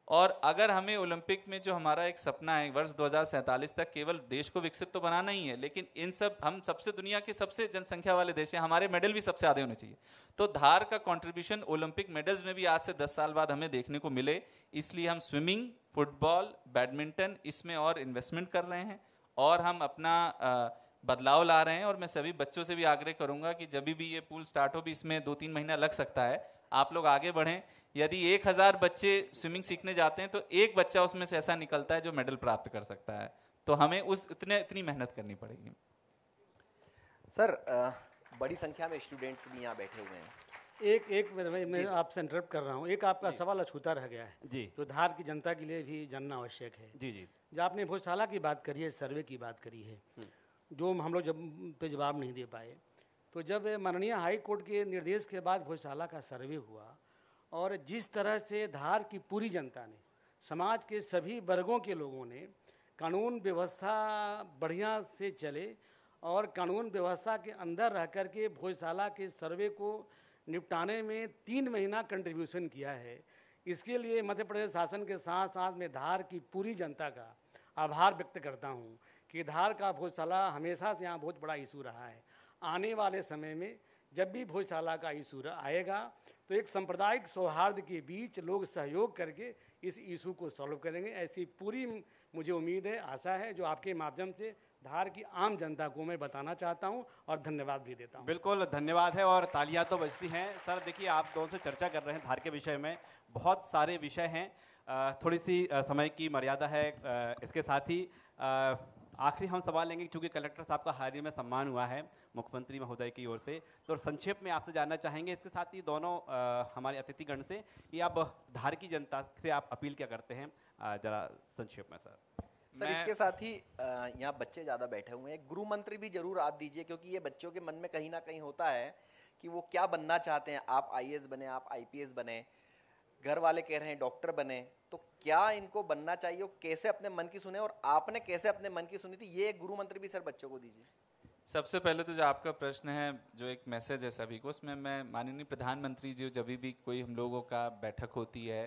और अगर हमें ओलंपिक में जो हमारा एक सपना है वर्ष 2047 तक केवल देश को विकसित तो बनाना ही है, लेकिन इन सब, हम सबसे दुनिया के सबसे जनसंख्या वाले देश हैं, हमारे मेडल भी सबसे ज्यादा होने चाहिए। तो धार का कंट्रीब्यूशन ओलंपिक मेडल्स में भी आज से 10 साल बाद हमें देखने को मिले, इसलिए हम स्विमिंग, फुटबॉल, बैडमिंटन इसमें और इन्वेस्टमेंट कर रहे हैं और हम अपना बदलाव ला रहे हैं। और मैं सभी बच्चों से भी आग्रह करूंगा कि जब भी ये पूल स्टार्ट हो, भी इसमें 2-3 महीना लग सकता है, आप लोग आगे बढ़ें। यदि 1000 बच्चे स्विमिंग सीखने जाते हैं तो एक बच्चा उसमें से ऐसा निकलता है जो मेडल प्राप्त कर सकता है, तो हमें इतनी मेहनत करनी पड़ेगी। सर, बड़ी संख्या में स्टूडेंट्स भी यहाँ बैठे हुए हैं। एक मैं आपसे इंटरप्ट कर रहा हूँ, एक आपका सवाल अछूता रह गया है जी, तो धार की जनता के लिए भी जानना आवश्यक है। जी जी, जब आपने भोजशाला की बात करी है, सर्वे की बात करी है, जो हम लोग जब पे जवाब नहीं दे पाए, तो जब माननीय हाई कोर्ट के निर्देश के बाद भोजशाला का सर्वे हुआ और जिस तरह से धार की पूरी जनता ने, समाज के सभी वर्गों के लोगों ने, कानून व्यवस्था बढ़िया से चले और कानून व्यवस्था के अंदर रह कर के भोजशाला के सर्वे को निपटाने में 3 महीना कंट्रीब्यूशन किया है, इसके लिए मध्य प्रदेश शासन के साथ साथ मैं धार की पूरी जनता का आभार व्यक्त करता हूँ कि धार का भोजशाला हमेशा से यहाँ बहुत बड़ा इशू रहा है। आने वाले समय में जब भी भोजशाला का इशू आएगा तो एक सांप्रदायिक सौहार्द के बीच लोग सहयोग करके इस इशू को सॉल्व करेंगे, ऐसी पूरी मुझे उम्मीद है, आशा है, जो आपके माध्यम से धार की आम जनता को मैं बताना चाहता हूं और धन्यवाद भी देता हूं। बिल्कुल धन्यवाद है और तालियां तो बजती हैं। सर देखिए, आप दोनों से चर्चा कर रहे हैं धार के विषय में, बहुत सारे विषय हैं, थोड़ी सी समय की मर्यादा है। इसके साथ ही आखिरी हम सवाल लेंगे, क्योंकि कलेक्टर साहब का हाल ही में सम्मान हुआ है मुख्यमंत्री महोदय की ओर से, तो संक्षेप में आपसे जानना चाहेंगे इसके साथ ही दोनों हमारे अतिथिगण से कि आप धार की जनता से आप अपील क्या करते हैं, जरा संक्षेप में सर। सर इसके साथ ही यहाँ बच्चे ज़्यादा बैठे हुए हैं, गुरु मंत्र भी जरूर आप दीजिए, क्योंकि ये बच्चों के मन में कहीं ना कहीं होता है कि वो क्या बनना चाहते हैं। आप आईएएस बने, आप आईपीएस बने, घर वाले कह रहे हैं डॉक्टर बने, तो क्या इनको बनना चाहिए, कैसे अपने मन की सुने और आपने कैसे अपने मन की सुनी थी, ये एक गुरु मंत्र भी सर बच्चों को दीजिए। सबसे पहले तो जो आपका प्रश्न है, जो एक मैसेज है सभी को, उसमें मैं माननीय प्रधानमंत्री जी जब भी कोई हम लोगों का बैठक होती है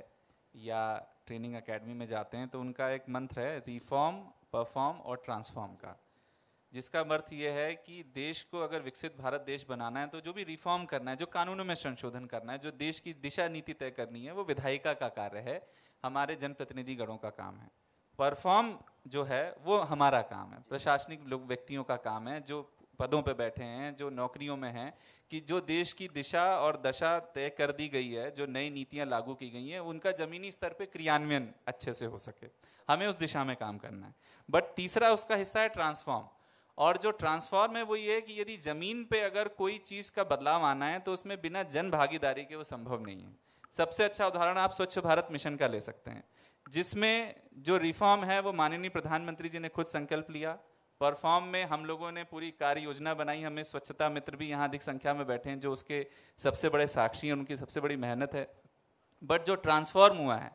या ट्रेनिंग एकेडमी में जाते हैं तो उनका एक मंत्र है रिफॉर्म, परफॉर्म और ट्रांसफॉर्म का, जिसका अर्थ ये है कि देश को अगर विकसित भारत देश बनाना है तो जो भी रिफॉर्म करना है, जो कानूनों में संशोधन करना है, जो देश की दिशा नीति तय करनी है, वो विधायिका का कार्य है, हमारे जनप्रतिनिधि गणों का काम है। परफॉर्म जो है वो हमारा काम है, प्रशासनिक लोग व्यक्तियों का काम है जो पदों पे बैठे हैं, जो नौकरियों में हैं, कि जो देश की दिशा और दशा तय कर दी गई है, जो नई नीतियां लागू की गई हैं, उनका जमीनी स्तर पे क्रियान्वयन अच्छे से हो सके, हमें उस दिशा में काम करना है। बट तीसरा उसका हिस्सा है ट्रांसफॉर्म, और जो ट्रांसफॉर्म है वो ये है कि यदि जमीन पे अगर कोई चीज का बदलाव आना है तो उसमें बिना जन भागीदारी के वो संभव नहीं है। सबसे अच्छा उदाहरण आप स्वच्छ भारत मिशन का ले सकते हैं, जिसमें जो रिफॉर्म है वो माननीय प्रधानमंत्री जी ने खुद संकल्प लिया। परफॉर्म में हम लोगों ने पूरी कार्य योजना बनाई, हमें स्वच्छता मित्र भी यहाँ अधिक संख्या में बैठे हैं जो उसके सबसे बड़े साक्षी हैं, उनकी सबसे बड़ी मेहनत है। बट जो ट्रांसफॉर्म हुआ है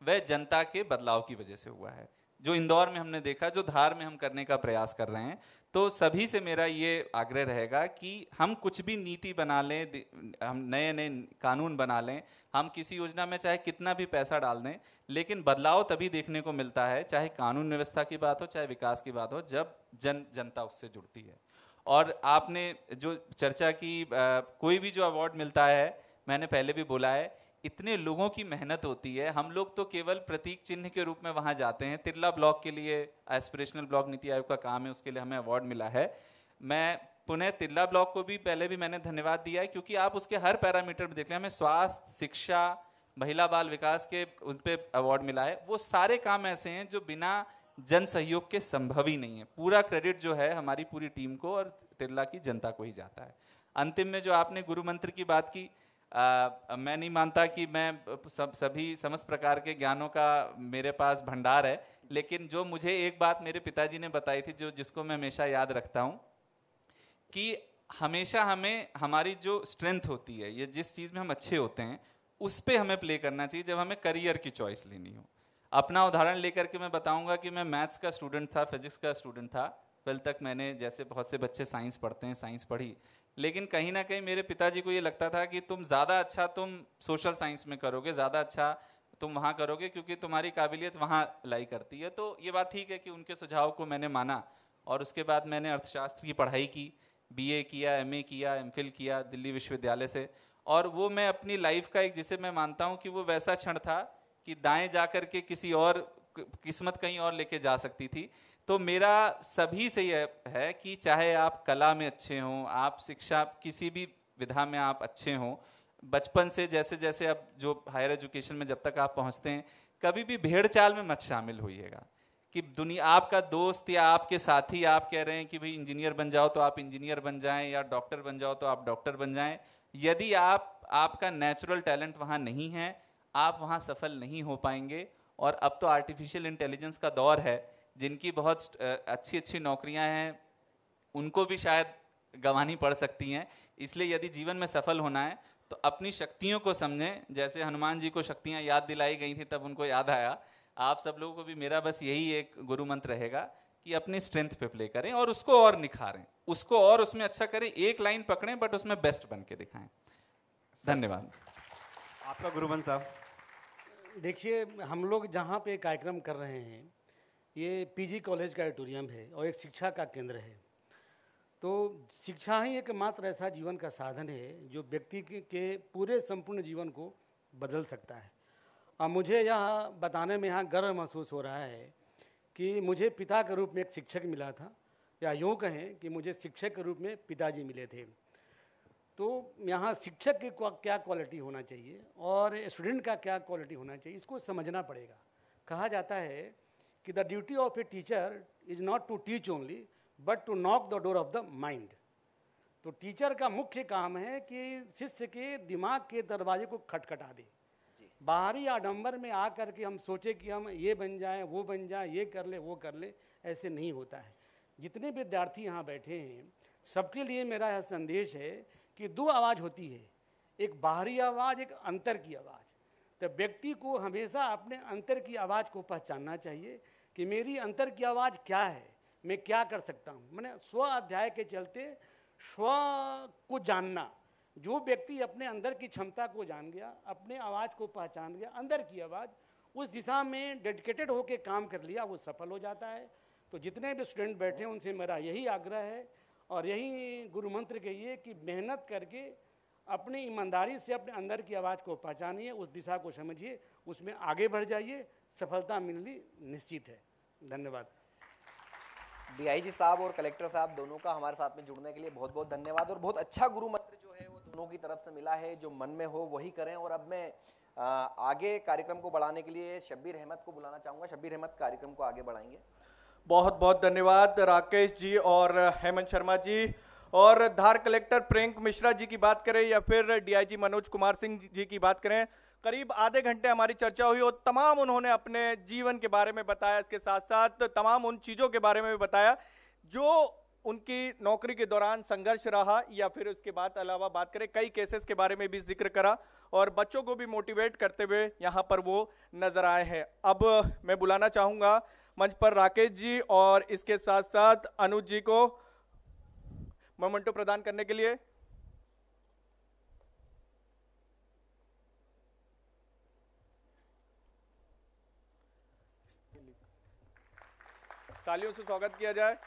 वह जनता के बदलाव की वजह से हुआ है, जो इंदौर में हमने देखा, जो धार में हम करने का प्रयास कर रहे हैं। तो सभी से मेरा ये आग्रह रहेगा कि हम कुछ भी नीति बना लें, हम नए नए कानून बना लें, हम किसी योजना में चाहे कितना भी पैसा डाल दें, लेकिन बदलाव तभी देखने को मिलता है, चाहे कानून व्यवस्था की बात हो, चाहे विकास की बात हो, जब जनता उससे जुड़ती है। और आपने जो चर्चा की, कोई भी जो अवार्ड मिलता है, मैंने पहले भी बोला है, इतने लोगों की मेहनत होती है। हम लोग तो केवल प्रतीक चिन्ह के रूप में वहां जाते हैं। तिरला ब्लॉक के लिए एस्पिरेशनल ब्लॉक नीति आयोग का काम है, उसके लिए हमें अवार्ड मिला है। मैं पुनः तिरला ब्लॉक को भी पहले भी मैंने धन्यवाद दिया है, क्योंकि आप उसके हर पैरामीटर में देख लें, हमें स्वास्थ्य, शिक्षा, महिला बाल विकास के उन पर अवार्ड मिला है। वो सारे काम ऐसे हैं जो बिना जन सहयोग के संभव ही नहीं है। पूरा क्रेडिट जो है हमारी पूरी टीम को और तिरला की जनता को ही जाता है। अंतिम में जो आपने गुरु मंत्र की बात की, मैं नहीं मानता कि मैं सभी समस्त प्रकार के ज्ञानों का मेरे पास भंडार है, लेकिन जो मुझे एक बात मेरे पिताजी ने बताई थी, जिसको मैं हमेशा याद रखता हूँ, कि हमेशा हमें हमारी जो स्ट्रेंथ होती है, ये जिस चीज़ में हम अच्छे होते हैं, उस पे हमें प्ले करना चाहिए जब हमें करियर की चॉइस लेनी हो। अपना उदाहरण लेकर के मैं बताऊंगा कि मैं मैथ्स का स्टूडेंट था, फिजिक्स का स्टूडेंट था। 12 तक मैंने, जैसे बहुत से बच्चे साइंस पढ़ते हैं, साइंस पढ़ी, लेकिन कहीं ना कहीं मेरे पिताजी को ये लगता था कि तुम ज़्यादा अच्छा तुम सोशल साइंस में करोगे, ज़्यादा अच्छा तुम वहाँ करोगे, क्योंकि तुम्हारी काबिलियत वहाँ लाई करती है। तो ये बात ठीक है कि उनके सुझाव को मैंने माना, और उसके बाद मैंने अर्थशास्त्र की पढ़ाई की, BA किया, MA किया, MPhil किया दिल्ली विश्वविद्यालय से। और वो मैं अपनी लाइफ का एक, जिसे मैं मानता हूँ कि वो वैसा क्षण था कि दाएं जाकर के किसी और किस्मत कहीं और लेके जा सकती थी। तो मेरा सभी से यह है कि चाहे आप कला में अच्छे हों, आप शिक्षा किसी भी विधा में आप अच्छे हों, बचपन से जैसे जैसे अब जो हायर एजुकेशन में जब तक आप पहुंचते हैं, कभी भी भेड़ चाल में मत शामिल होइएगा कि दुनिया आपका दोस्त या आपके साथी आप कह रहे हैं कि भाई इंजीनियर बन जाओ तो आप इंजीनियर बन जाएं, या डॉक्टर बन जाओ तो आप डॉक्टर बन जाएं। यदि आपका नेचुरल टैलेंट वहाँ नहीं है, आप वहाँ सफल नहीं हो पाएंगे। और अब तो आर्टिफिशियल इंटेलिजेंस का दौर है, जिनकी बहुत अच्छी अच्छी नौकरियां हैं, उनको भी शायद गंवानी पड़ सकती हैं। इसलिए यदि जीवन में सफल होना है तो अपनी शक्तियों को समझें। जैसे हनुमान जी को शक्तियां याद दिलाई गई थी, तब उनको याद आया। आप सब लोगों को भी मेरा बस यही एक गुरु मंत्र रहेगा कि अपनी स्ट्रेंथ पे प्ले करें और उसको और निखारें, उसको और उसमें अच्छा करें। एक लाइन पकड़ें बट उसमें बेस्ट बन के दिखाएं। धन्यवाद। आपका गुरु मंत्र साहब। देखिए, हम लोग जहाँ पे कार्यक्रम कर रहे हैं ये पीजी कॉलेज का ऑडिटोरियम है और एक शिक्षा का केंद्र है। तो शिक्षा ही एकमात्र ऐसा जीवन का साधन है जो व्यक्ति के पूरे संपूर्ण जीवन को बदल सकता है। और मुझे यह बताने में यहाँ गर्व महसूस हो रहा है कि मुझे पिता के रूप में एक शिक्षक मिला था, या यूँ कहें कि मुझे शिक्षक के रूप में पिताजी मिले थे। तो यहाँ शिक्षक की क्या क्वालिटी होना चाहिए और स्टूडेंट का क्या क्वालिटी होना चाहिए, इसको समझना पड़ेगा। कहा जाता है कि the duty of a teacher is not to teach only but to knock the door of the mind. तो टीचर का मुख्य काम है कि शिष्य के दिमाग के दरवाजे को खटखटा दे। बाहरी आडंबर में आकर के हम सोचे कि हम ये बन जाएं, वो बन जाएं, ये कर ले, वो कर ले, ऐसे नहीं होता है। जितने विद्यार्थी यहाँ बैठे हैं सबके लिए मेरा यह संदेश है कि दो आवाज़ होती है, एक बाहरी आवाज़, एक अंतर की आवाज़। तो व्यक्ति को हमेशा अपने अंतर की आवाज़ को पहचानना चाहिए कि मेरी अंतर की आवाज़ क्या है, मैं क्या कर सकता हूँ। मैंने स्व अध्याय के चलते स्व को जानना। जो व्यक्ति अपने अंदर की क्षमता को जान गया, अपने आवाज़ को पहचान गया, अंदर की आवाज़, उस दिशा में डेडिकेटेड होकर काम कर लिया, वो सफल हो जाता है। तो जितने भी स्टूडेंट बैठे हैं उनसे मेरा यही आग्रह है और यही गुरु मंत्र कहिए कि मेहनत करके अपनी ईमानदारी से अपने अंदर की आवाज़ को पहचानिए, उस दिशा को समझिए, उसमें आगे बढ़ जाइए, सफलता मिलनी निश्चित है। धन्यवाद। डीआईजी साहब और कलेक्टर साहब दोनों का हमारे साथ में जुड़ने के लिए बहुत बहुत धन्यवाद। और बहुत अच्छा गुरु मंत्र जो है वो दोनों की तरफ से मिला है, जो मन में हो वही करें। और अब मैं आगे कार्यक्रम को बढ़ाने के लिए शब्बीर अहमद को बुलाना चाहूँगा। शब्बीर अहमद कार्यक्रम को आगे बढ़ाएंगे। बहुत बहुत धन्यवाद राकेश जी और हेमंत शर्मा जी। और धार कलेक्टर प्रियंक मिश्रा जी की बात करें या फिर डीआईजी मनोज कुमार सिंह जी की बात करें, करीब आधे घंटे हमारी चर्चा हुई और तमाम उन्होंने अपने जीवन के बारे में बताया। इसके साथ साथ तमाम उन चीज़ों के बारे में भी बताया जो उनकी नौकरी के दौरान संघर्ष रहा, या फिर उसके बाद अलावा बात करें कई केसेस के बारे में भी जिक्र करा और बच्चों को भी मोटिवेट करते हुए यहाँ पर वो नजर आए हैं। अब मैं बुलाना चाहूँगा मंच पर राकेश जी और इसके साथ साथ अनुज जी को मोमेंटो प्रदान करने के लिए। तालियों से स्वागत किया जाए।